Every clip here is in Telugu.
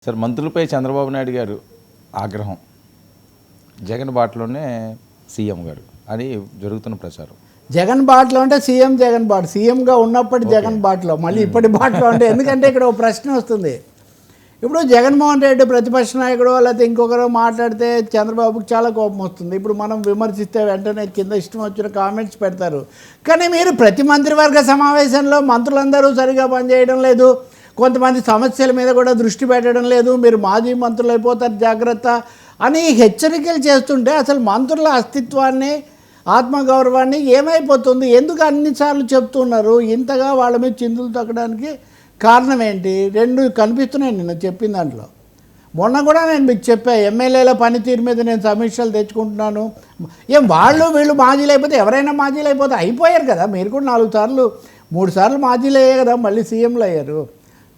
సార్ మంత్రులపై చంద్రబాబు నాయుడు గారు ఆగ్రహం జగన్ బాటలోనే సీఎం గారు అని జరుగుతున్న ప్రచారం. జగన్ బాటలో అంటే సీఎం జగన్ బాట, సీఎంగా ఉన్నప్పటి జగన్ బాటలో మళ్ళీ ఇప్పటి బాటలో అంటే ఎందుకంటే ఇక్కడ ఒక ప్రశ్న వస్తుంది. ఇప్పుడు జగన్మోహన్ రెడ్డి ప్రతిపక్ష నాయకుడు లేకపోతే ఇంకొకరు మాట్లాడితే చంద్రబాబుకి చాలా కోపం వస్తుంది. ఇప్పుడు మనం విమర్శిస్తే వెంటనే కింద ఇష్టం వచ్చిన కామెంట్స్ పెడతారు. కానీ మీరు ప్రతి మంత్రివర్గ సమావేశంలో మంత్రులందరూ సరిగా పనిచేయడం లేదు, కొంతమంది సమస్యల మీద కూడా దృష్టి పెట్టడం లేదు, మీరు మాజీ మంత్రులు అయిపోతారు జాగ్రత్త అని హెచ్చరికలు చేస్తుంటే అసలు మంత్రుల అస్తిత్వాన్ని ఆత్మగౌరవాన్ని ఏమైపోతుంది? ఎందుకు అన్నిసార్లు చెప్తున్నారు? ఇంతగా వాళ్ళ మీద చిందులు తొక్కడానికి కారణం ఏంటి? రెండు కనిపిస్తున్నాయి నిన్న చెప్పిన దాంట్లో. మొన్న కూడా నేను మీకు చెప్పా, ఎమ్మెల్యేల పనితీరు మీద నేను సమీక్షలు తెచ్చుకుంటున్నాను. ఏం వాళ్ళు వీళ్ళు మాజీలు అయిపోతే ఎవరైనా మాజీలు అయిపోతే అయిపోయారు కదా. మీరు కూడా 4 సార్లు 3 సార్లు మాజీలు అయ్యారు కదా, మళ్ళీ సీఎంలు అయ్యారు.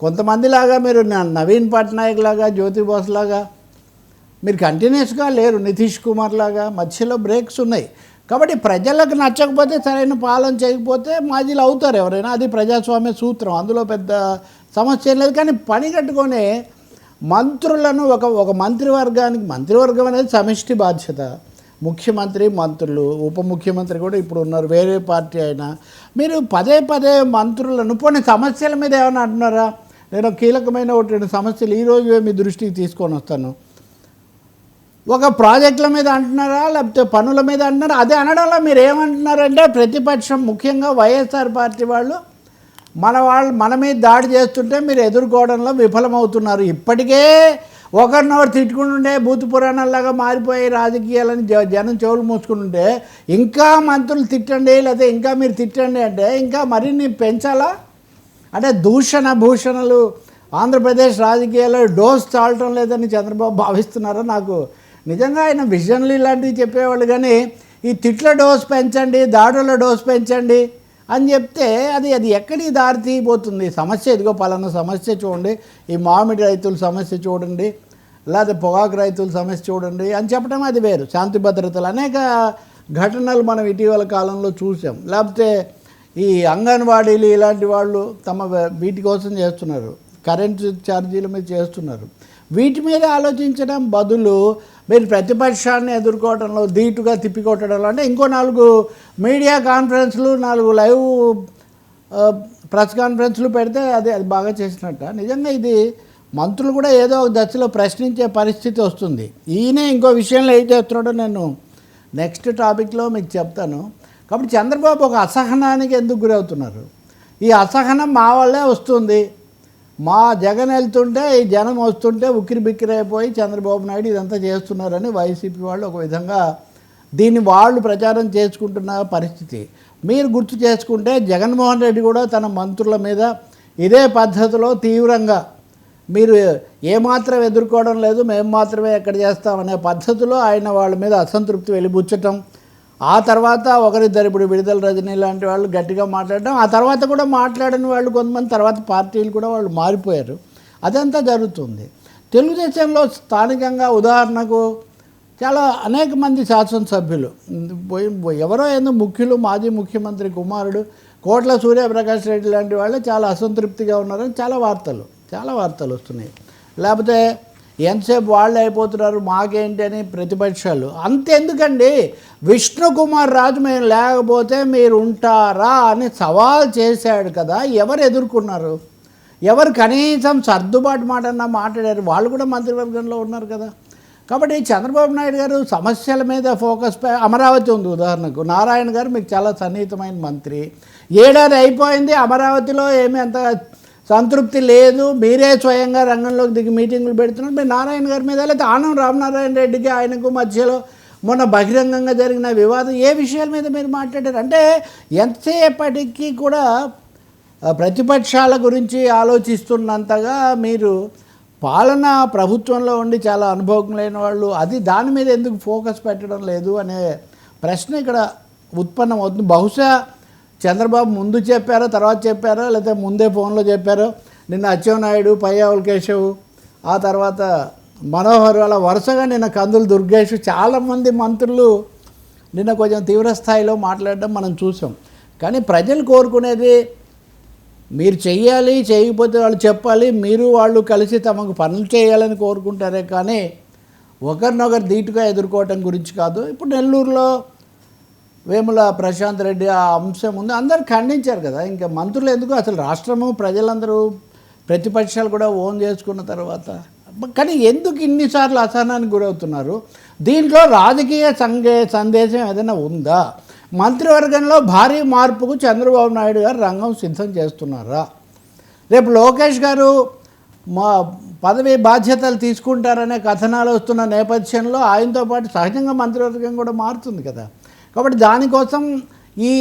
కొంతమందిలాగా మీరు నవీన్ పట్నాయక్ లాగా, జ్యోతి బోస్ లాగా మీరు కంటిన్యూస్గా లేరు. నితీష్ కుమార్ లాగా మధ్యలో బ్రేక్స్ ఉన్నాయి. కాబట్టి ప్రజలకు నచ్చకపోతే, సరైన పాలన చేయకపోతే మాజీలు అవుతారు ఎవరైనా. అది ప్రజాస్వామ్య సూత్రం, అందులో పెద్ద సమస్య లేదు. కానీ పని కట్టుకొని మంత్రులను ఒక మంత్రివర్గం అనేది సమిష్టి బాధ్యత. ముఖ్యమంత్రి, మంత్రులు, ఉప ముఖ్యమంత్రి కూడా ఇప్పుడు ఉన్నారు, వేరే పార్టీ అయినా. మీరు పదే పదే మంత్రులను పోనీ సమస్యల మీద ఏమైనా అంటున్నారా? నేను కీలకమైన 2 సమస్యలు ఈరోజు మీ దృష్టికి తీసుకొని వస్తాను. ఒక ప్రాజెక్టుల మీద అంటున్నారా, లేకపోతే పనుల మీద అంటున్నారా? అదే అనడంలో మీరు ఏమంటున్నారంటే ప్రతిపక్షం, ముఖ్యంగా వైఎస్ఆర్ పార్టీ వాళ్ళు మన మీద దాడి చేస్తుంటే మీరు ఎదుర్కోవడంలో విఫలమవుతున్నారు. ఇప్పటికే ఒకరినొకరు తిట్టుకుంటుంటే భూత పురాణాల్లాగా మారిపోయి రాజకీయాలని జనం చెవులు మూసుకుంటుంటే ఇంకా మంత్రులు తిట్టండి, లేకపోతే ఇంకా మీరు తిట్టండి అంటే ఇంకా మరిన్ని పెంచాలా? అంటే భూషణలు ఆంధ్రప్రదేశ్ రాజకీయాల్లో డోస్ చాలటం లేదని చంద్రబాబు భావిస్తున్నారో నాకు నిజంగా ఆయన విజన్లు ఇలాంటివి చెప్పేవాళ్ళు. కానీ ఈ తిట్ల డోస్ పెంచండి, దాడుల డోస్ పెంచండి అని చెప్తే అది ఎక్కడికి దారి తీయబోతుంది? సమస్య ఇదిగో పలానా సమస్య చూడండి, ఈ మామిడి రైతుల సమస్య చూడండి, లేదా పొగాకు రైతుల సమస్య చూడండి అని చెప్పడం అది వేరు. శాంతి భద్రతలు అనేక ఘటనలు మనం ఇటీవల కాలంలో చూసాం. లేకపోతే ఈ అంగన్వాడీలు ఇలాంటి వాళ్ళు వీటి కోసం చేస్తున్నారు, కరెంటు ఛార్జీల మీద చేస్తున్నారు. వీటి మీద ఆలోచించడం బదులు మీరు ప్రతిపక్షాన్ని ఎదుర్కోవడంలో ధీటుగా తిప్పికొట్టడంలో అంటే ఇంకో 4 మీడియా కాన్ఫరెన్స్లు, 4 లైవ్ ప్రెస్ కాన్ఫరెన్స్లు పెడితే అది బాగా చేసినట్ట. నిజంగా ఇది మంత్రులు కూడా ఏదో ఒక దశలో ప్రశ్నించే పరిస్థితి వస్తుంది. ఈయనే ఇంకో విషయంలో ఏం చేస్తున్నాడో నేను నెక్స్ట్ టాపిక్లో మీకు చెప్తాను. కాబట్టి చంద్రబాబు ఒక అసహనానికి ఎందుకు గురవుతున్నారు? ఈ అసహనం మా వల్లే వస్తుంది, మా జగన్ వెళ్తుంటే ఈ జనం వస్తుంటే ఉక్కిరి బిక్కిరి అయిపోయి చంద్రబాబు నాయుడు ఇదంతా చేస్తున్నారని వైసీపీ వాళ్ళు ఒక విధంగా దీన్ని వాళ్ళు ప్రచారం చేసుకుంటున్న పరిస్థితి. మీరు గుర్తు చేసుకుంటే జగన్మోహన్ రెడ్డి కూడా తన మంత్రుల మీద ఇదే పద్ధతిలో తీవ్రంగా మీరు ఏమాత్రం ఎదుర్కోవడం లేదు, మేము మాత్రమే ఎక్కడ చేస్తామనే పద్ధతిలో ఆయన వాళ్ళ మీద అసంతృప్తి వెలిబుచ్చటం, ఆ తర్వాత ఒకరిద్దరు ఇప్పుడు విడుదల రజనీ లాంటి వాళ్ళు గట్టిగా మాట్లాడడం, ఆ తర్వాత కూడా మాట్లాడని వాళ్ళు కొంతమంది తర్వాత పార్టీలు కూడా వాళ్ళు మారిపోయారు. అదంతా జరుగుతుంది. తెలుగుదేశంలో స్థానికంగా ఉదాహరణకు చాలా అనేక మంది శాసనసభ్యులు ఎవరో ముఖ్యులు, మాజీ ముఖ్యమంత్రి కుమారుడు కోట్ల సూర్యప్రకాష్ రెడ్డి లాంటి వాళ్ళు చాలా అసంతృప్తిగా ఉన్నారని చాలా వార్తలు వస్తున్నాయి. లేకపోతే ఎంతసేపు వాళ్ళు అయిపోతున్నారు మాకేంటి అని ప్రతిపక్షాలు. అంతెందుకండి, విష్ణుకుమార్ రాజు మేము లేకపోతే మీరు ఉంటారా అని సవాల్ చేశాడు కదా. ఎవరు ఎదుర్కొన్నారు? ఎవరు కనీసం సర్దుబాటు మాటన్నా మాట్లాడారు? వాళ్ళు కూడా మంత్రివర్గంలో ఉన్నారు కదా. కాబట్టి చంద్రబాబు నాయుడు గారు సమస్యల మీద ఫోకస్ అమరావతి ఉంది ఉదాహరణకు. నారాయణ గారు మీకు చాలా సన్నిహితమైన మంత్రి. 7 ఏడాది అయిపోయింది, అమరావతిలో ఏమీ అంత సంతృప్తి లేదు, మీరే స్వయంగా రంగంలోకి దిగి మీటింగులు పెడుతున్నారు. మీరు నారాయణ గారి మీద లేకపోతే ఆనం రామనారాయణ రెడ్డికి ఆయనకు మధ్యలో మొన్న బహిరంగంగా జరిగిన వివాదం, ఏ విషయాల మీద మీరు మాట్లాడారు? అంటే ఎంతసేపటికి కూడా ప్రతిపక్షాల గురించి ఆలోచిస్తున్నంతగా మీరు పాలన ప్రభుత్వంలో ఉండి చాలా అనుభవం లేని వాళ్ళు దాని మీద ఎందుకు ఫోకస్ పెట్టడం లేదు అనే ప్రశ్న ఇక్కడ ఉత్పన్నమవుతుంది. బహుశా చంద్రబాబు ముందు చెప్పారో తర్వాత చెప్పారో, లేకపోతే ముందే ఫోన్లో చెప్పారో. నిన్న అచ్చెన్నాయుడు, పయ్యావుల కేశవ్, ఆ తర్వాత మనోహర్, అలా వరుసగా నిన్న కందులు దుర్గేష్, చాలామంది మంత్రులు నిన్న కొంచెం తీవ్ర స్థాయిలో మాట్లాడడం మనం చూసాం. కానీ ప్రజలు కోరుకునేది మీరు చెయ్యాలి, చేయకపోతే వాళ్ళు చెప్పాలి, మీరు వాళ్ళు కలిసి తమకు పనులు చేయాలని కోరుకుంటారే కానీ ఒకరినొకరు ధీటుగా ఎదుర్కోవటం గురించి కాదు. ఇప్పుడు నెల్లూరులో వేముల ప్రశాంత్ రెడ్డి ఆ అంశం ఉంది, అందరూ ఖండించారు కదా. ఇంకా మంత్రులు ఎందుకు, అసలు రాష్ట్రము ప్రజలందరూ ప్రతిపక్షాలు కూడా ఓన్ చేసుకున్న తర్వాత కానీ ఎందుకు ఇన్నిసార్లు అసహనానికి గురవుతున్నారు? దీంట్లో రాజకీయ సందేశం ఏదైనా ఉందా? మంత్రివర్గంలో భారీ మార్పుకు చంద్రబాబు నాయుడు గారు రంగం సిద్ధం చేస్తున్నారా? రేపు లోకేష్ గారు మా పదవి బాధ్యతలు తీసుకుంటారనే కథనాలు వస్తున్న నేపథ్యంలో ఆయనతో పాటు సహజంగా మంత్రివర్గం కూడా మారుతుంది కదా. కాబట్టి దానికోసం ఈ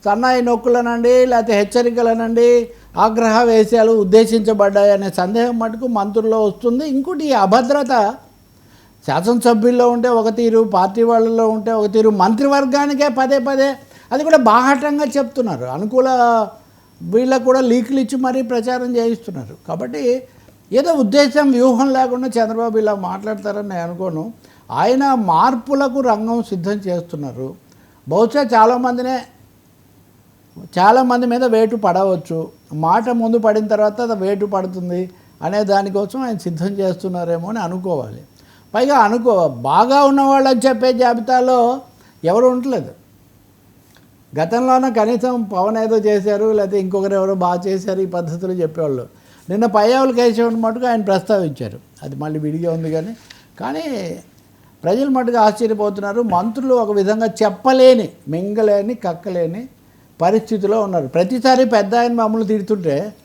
సన్నాయి నొక్కులనండి లేకపోతే హెచ్చరికలనండి ఆగ్రహ వేశాలు ఉద్దేశించబడ్డాయనే సందేహం మటుకు మంత్రుల్లో వస్తుంది. ఇంకోటి ఈ అభద్రత శాసనసభ్యుల్లో ఉంటే ఒక తీరు, పార్టీ వాళ్ళలో ఉంటే ఒక తీరు, మంత్రివర్గానికే పదే పదే అది కూడా బాహాటంగా చెప్తున్నారు. అనుకూల వీళ్ళకు కూడా లీకులు ఇచ్చి మరీ ప్రచారం చేయిస్తున్నారు. కాబట్టి ఏదో ఉద్దేశం వ్యూహం లేకుండా చంద్రబాబు ఇలా మాట్లాడతారని నేను అనుకోను. ఆయన మార్పులకు రంగం సిద్ధం చేస్తున్నారు. బహుశా చాలామంది మీద వేటు పడవచ్చు, మాట ముందు పడిన తర్వాత అది వేటు పడుతుంది అనే దానికోసం ఆయన సిద్ధం చేస్తున్నారేమో అని అనుకోవాలి. పైగా బాగా ఉన్నవాళ్ళని చెప్పే జాబితాలో ఎవరు ఉండలేదు. గతంలోనే కనీసం పవన్ ఏదో చేశారు, లేకపోతే ఇంకొకరు ఎవరో బాగా చేశారు ఈ పద్ధతులు చెప్పేవాళ్ళు. నిన్న పయ్యావుల కేశవుని మటుకు ఆయన ప్రస్తావించారు, అది మళ్ళీ విడిగా ఉంది. కానీ ప్రజలు మటుకు ఆశ్చర్యపోతున్నారు. మంత్రులు ఒక విధంగా చెప్పలేని, మింగలేని, కక్కలేని పరిస్థితిలో ఉన్నారు. ప్రతిసారి పెద్ద ఆయన మమ్మల్ని తిడుతుంటే